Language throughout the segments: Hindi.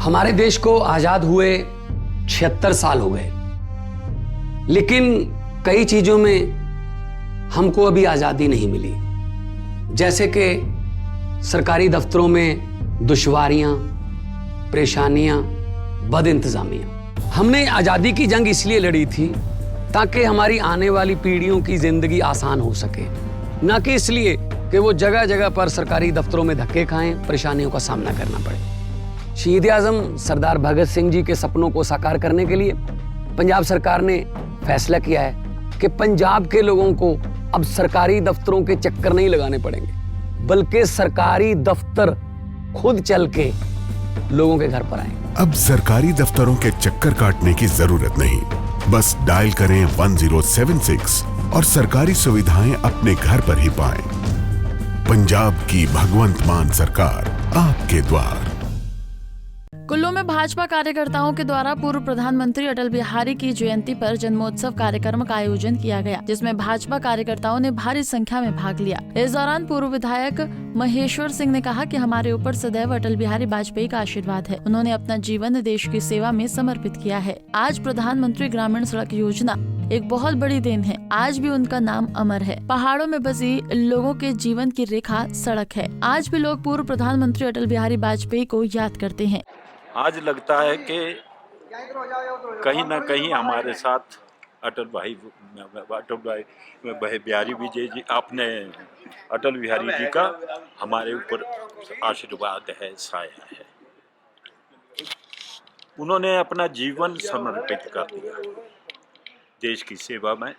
हमारे देश को आजाद हुए 76 साल हो गए, लेकिन कई चीजों में हमको अभी आजादी नहीं मिली। जैसे कि सरकारी दफ्तरों में दुश्वारियां, परेशानियां, बदइंतजामियां। हमने आजादी की जंग इसलिए लड़ी थी ताकि हमारी आने वाली पीढ़ियों की जिंदगी आसान हो सके, ना कि इसलिए कि वो जगह जगह पर सरकारी दफ्तरों में धक्के खाएं, परेशानियों का सामना करना पड़े। शहीद आजम सरदार भगत सिंह जी के सपनों को साकार करने के लिए पंजाब सरकार ने फैसला किया है कि पंजाब के लोगों को अब सरकारी दफ्तरों के चक्कर नहीं लगाने पड़ेंगे, बल्कि सरकारी दफ्तर खुद चल के लोगों के घर पर आएंगे। अब सरकारी दफ्तरों के चक्कर काटने की जरूरत नहीं, बस डायल करें 1076 और सरकारी सुविधाएं अपने घर पर ही पाएं। पंजाब की भगवंत मान सरकार आपके द्वार। कुल्लू में भाजपा कार्यकर्ताओं के द्वारा पूर्व प्रधानमंत्री अटल बिहारी की जयंती पर जन्मोत्सव कार्यक्रम का आयोजन किया गया, जिसमें भाजपा कार्यकर्ताओं ने भारी संख्या में भाग लिया। इस दौरान पूर्व विधायक महेश्वर सिंह ने कहा कि हमारे ऊपर सदैव अटल बिहारी वाजपेयी का आशीर्वाद है। उन्होंने अपना जीवन देश की सेवा में समर्पित किया है। आज प्रधानमंत्री ग्रामीण सड़क योजना एक बहुत बड़ी देन है। आज भी उनका नाम अमर है। पहाड़ों में बसी लोगों के जीवन की रेखा सड़क है। आज भी लोग पूर्व प्रधानमंत्री अटल बिहारी वाजपेयी को याद करते हैं। आज लगता है कि कहीं ना कहीं हमारे साथ अटल बिहारी विजय जी, आपने अटल बिहारी जी का हमारे ऊपर आशीर्वाद है, साया है। उन्होंने अपना जीवन समर्पित कर दिया देश की सेवा में,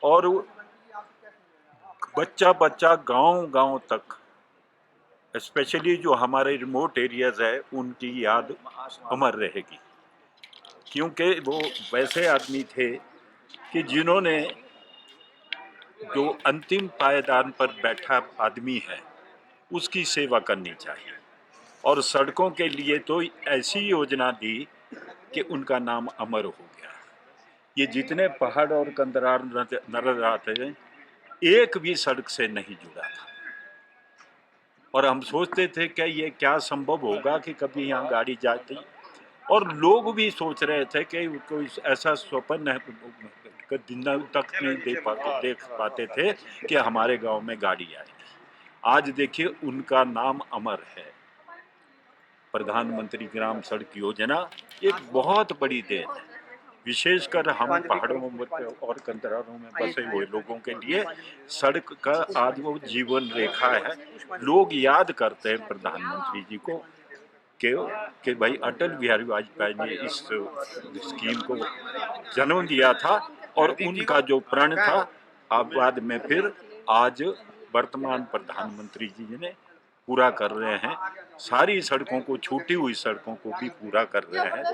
और बच्चा बच्चा गांव तक, स्पेशली जो हमारे रिमोट एरियाज है, उनकी याद अमर रहेगी। क्योंकि वो वैसे आदमी थे कि जिन्होंने, जो अंतिम पायदान पर बैठा आदमी है उसकी सेवा करनी चाहिए, और सड़कों के लिए तो ऐसी योजना दी कि उनका नाम अमर हो गया। ये जितने पहाड़ और कंदरार नजर आते हैं, एक भी सड़क से नहीं जुड़ा था, और हम सोचते थे कि ये क्या संभव होगा कि कभी यहाँ गाड़ी जाती, और लोग भी सोच रहे थे कि कोई ऐसा स्वप्न दिन तक नहीं देख पाते थे कि हमारे गांव में गाड़ी आएगी। आज देखिए उनका नाम अमर है। प्रधानमंत्री ग्राम सड़क योजना एक बहुत बड़ी देन है, विशेषकर हम पहाड़ों में और कंदरारों में बसे हुए लोगों के लिए सड़क का आज वो जीवन रेखा है। लोग याद करते हैं प्रधानमंत्री जी को कि भाई अटल बिहारी वाजपेयी ने इस स्कीम को जन्म दिया था, और उनका जो प्रण था बाद में फिर आज वर्तमान प्रधानमंत्री जी ने पूरा कर रहे हैं। सारी सड़कों को, छूटी हुई सड़कों को भी पूरा कर रहे हैं।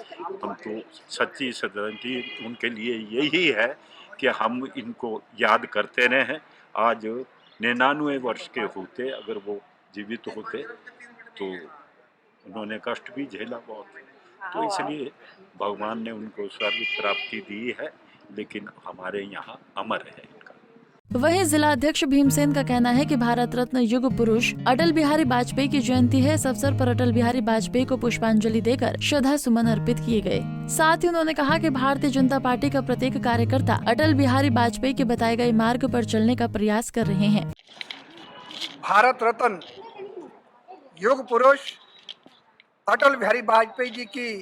हम तो सच्ची श्रद्धांजलि उनके लिए यही है कि हम इनको याद करते रहे हैं। आज 99 वर्ष के होते, अगर वो जीवित होते तो उन्होंने कष्ट भी झेला बहुत, तो इसलिए भगवान ने उनको स्वर्ग प्राप्ति दी है, लेकिन हमारे यहाँ अमर है इनका। वहीं जिला अध्यक्ष भीमसेन का कहना है कि भारत रत्न युग पुरुष अटल बिहारी वाजपेयी की जयंती है। इस अवसर पर अटल बिहारी वाजपेयी को पुष्पांजलि देकर श्रद्धा सुमन अर्पित किए गए। साथ ही उन्होंने कहा कि भारतीय जनता पार्टी का प्रत्येक कार्यकर्ता अटल बिहारी वाजपेयी के बताए गए मार्ग पर चलने का प्रयास कर रहे हैं। भारत रत्न युग पुरुष अटल बिहारी वाजपेयी जी की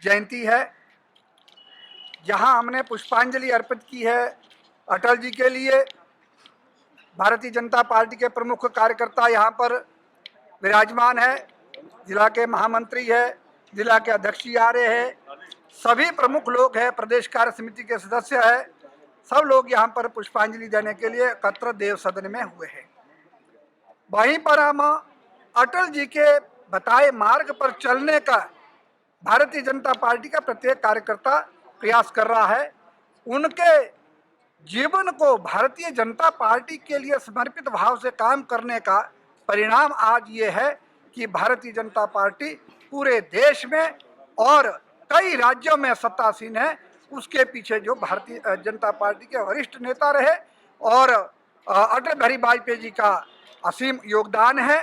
जयंती है, जहां हमने पुष्पांजलि अर्पित की है अटल जी के लिए। भारतीय जनता पार्टी के प्रमुख कार्यकर्ता यहाँ पर विराजमान है, जिला के महामंत्री है, जिला के अध्यक्ष आ रहे हैं, सभी प्रमुख लोग हैं, प्रदेश कार्य समिति के सदस्य हैं, सब लोग यहाँ पर पुष्पांजलि देने के लिए एकत्र देव सदन में हुए हैं। वहीं पर हम अटल जी के बताए मार्ग पर चलने का भारतीय जनता पार्टी का प्रत्येक कार्यकर्ता प्रयास कर रहा है। उनके जीवन को भारतीय जनता पार्टी के लिए समर्पित भाव से काम करने का परिणाम आज ये है कि भारतीय जनता पार्टी पूरे देश में और कई राज्यों में सत्तासीन है। उसके पीछे जो भारतीय जनता पार्टी के वरिष्ठ नेता रहे और अटल बिहारी वाजपेयी जी का असीम योगदान है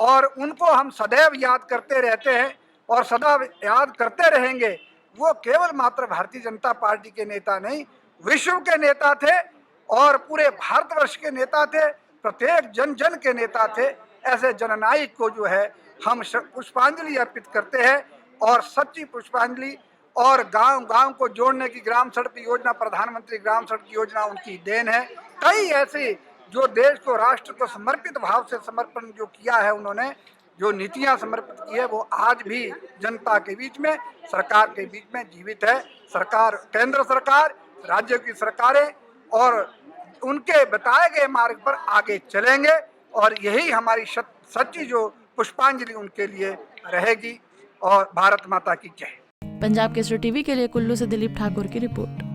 और उनको हम सदैव याद करते रहते हैं। और सदा याद करते रहेंगे। वो केवल मात्र भारतीय जनता पार्टी के नेता नहीं, विश्व के नेता थे और पूरे भारतवर्ष के नेता थे, प्रत्येक जन जन के नेता थे। ऐसे जननायक को जो है हम पुष्पांजलि अर्पित करते हैं और सच्ची पुष्पांजलि। और गांव गांव को जोड़ने की ग्राम सड़क योजना, प्रधानमंत्री ग्राम सड़क योजना उनकी देन है। कई ऐसे जो देश को, राष्ट्र को समर्पित भाव से समर्पण जो किया है उन्होंने, जो नीतियां समर्पित की है, वो आज भी जनता के बीच में, सरकार के बीच में जीवित है। सरकार, केंद्र सरकार, राज्य की सरकारें और उनके बताए गए मार्ग पर आगे चलेंगे और यही हमारी सच्ची जो पुष्पांजलि उनके लिए रहेगी। और भारत माता की जय। पंजाब केसरी टीवी के लिए कुल्लू से दिलीप ठाकुर की रिपोर्ट।